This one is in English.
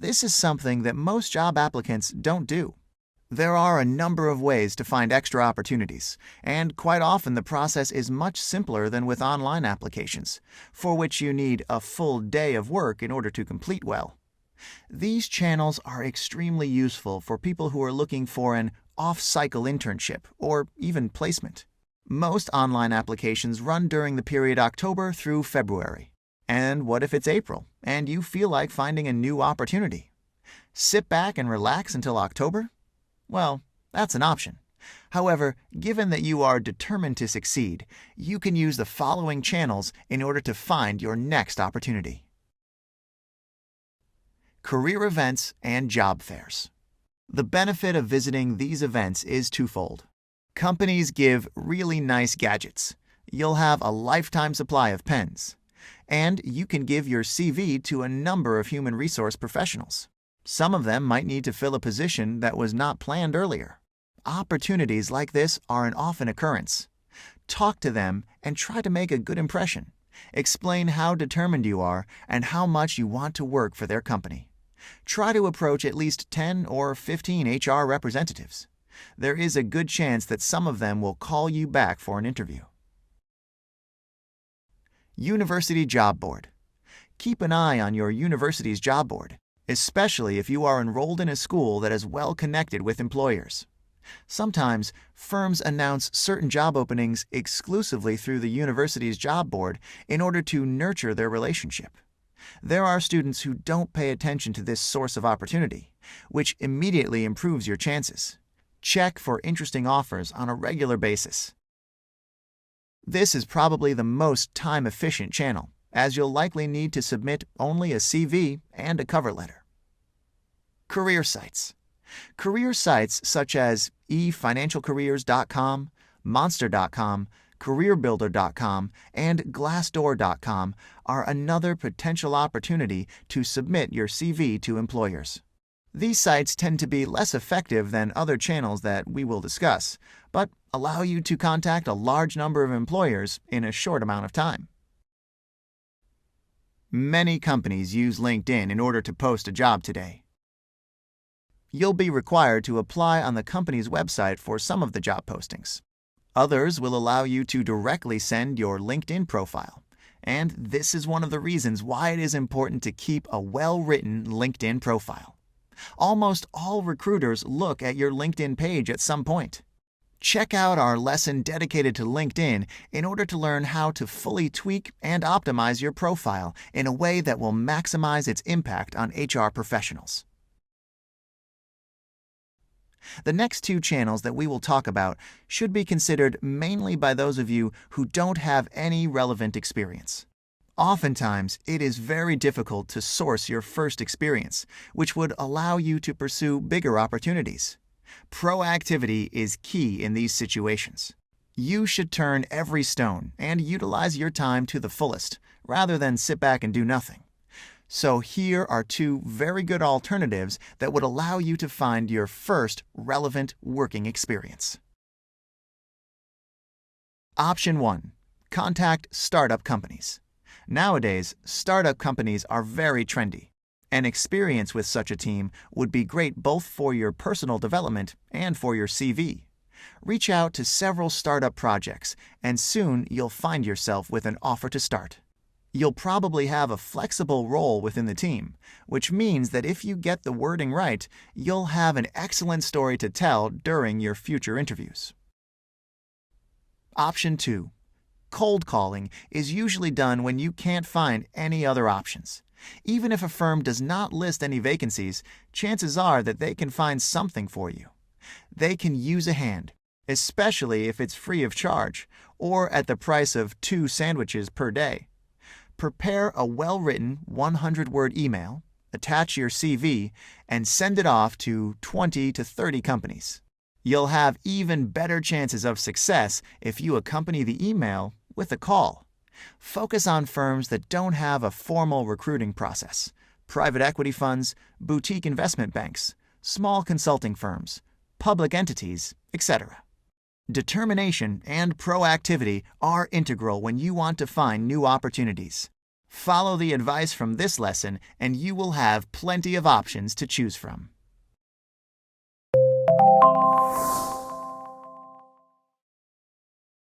This is something that most job applicants don't do. There are a number of ways to find extra opportunities, and quite often the process is much simpler than with online applications, for which you need a full day of work in order to complete well. These channels are extremely useful for people who are looking for an off-cycle internship or even placement. Most online applications run during the period October through February. And what if it's April and you feel like finding a new opportunity? Sit back and relax until October? Well, that's an option. However, given that you are determined to succeed, you can use the following channels in order to find your next opportunity. Career events and job fairs. The benefit of visiting these events is twofold. Companies give really nice gadgets. You'll have a lifetime supply of pens. And you can give your CV to a number of human resource professionals. Some of them might need to fill a position that was not planned earlier. Opportunities like this are an often occurrence. Talk to them and try to make a good impression. Explain how determined you are and how much you want to work for their company. Try to approach at least 10 or 15 HR representatives. There is a good chance that some of them will call you back for an interview. University Job Board. Keep an eye on your university's job board, especially if you are enrolled in a school that is well connected with employers. Sometimes, firms announce certain job openings exclusively through the university's job board in order to nurture their relationship. There are students who don't pay attention to this source of opportunity, which immediately improves your chances. Check for interesting offers on a regular basis. This is probably the most time-efficient channel, as you'll likely need to submit only a CV and a cover letter. Career sites. Career sites such as efinancialcareers.com, monster.com, careerbuilder.com, and glassdoor.com are another potential opportunity to submit your CV to employers. These sites tend to be less effective than other channels that we will discuss, but allow you to contact a large number of employers in a short amount of time. Many companies use LinkedIn in order to post a job today. You'll be required to apply on the company's website for some of the job postings. Others will allow you to directly send your LinkedIn profile, and this is one of the reasons why it is important to keep a well-written LinkedIn profile. Almost all recruiters look at your LinkedIn page at some point. Check out our lesson dedicated to LinkedIn in order to learn how to fully tweak and optimize your profile in a way that will maximize its impact on HR professionals. The next two channels that we will talk about should be considered mainly by those of you who don't have any relevant experience. Oftentimes, it is very difficult to source your first experience, which would allow you to pursue bigger opportunities. Proactivity is key in these situations. You should turn every stone and utilize your time to the fullest, rather than sit back and do nothing. So here are two very good alternatives that would allow you to find your first relevant working experience. Option 1. Contact startup companies. Nowadays, startup companies are very trendy. An experience with such a team would be great both for your personal development and for your CV. Reach out to several startup projects, and soon you'll find yourself with an offer to start. You'll probably have a flexible role within the team, which means that if you get the wording right, you'll have an excellent story to tell during your future interviews. Option 2. Cold calling is usually done when you can't find any other options. Even if a firm does not list any vacancies, chances are that they can find something for you. They can use a hand, especially if it's free of charge or at the price of 2 sandwiches per day. Prepare a well-written 100-word email, attach your CV, and send it off to 20 to 30 companies. You'll have even better chances of success if you accompany the email with a call. Focus on firms that don't have a formal recruiting process: private equity funds, boutique investment banks, small consulting firms, public entities, etc. Determination and proactivity are integral when you want to find new opportunities. Follow the advice from this lesson and you will have plenty of options to choose from.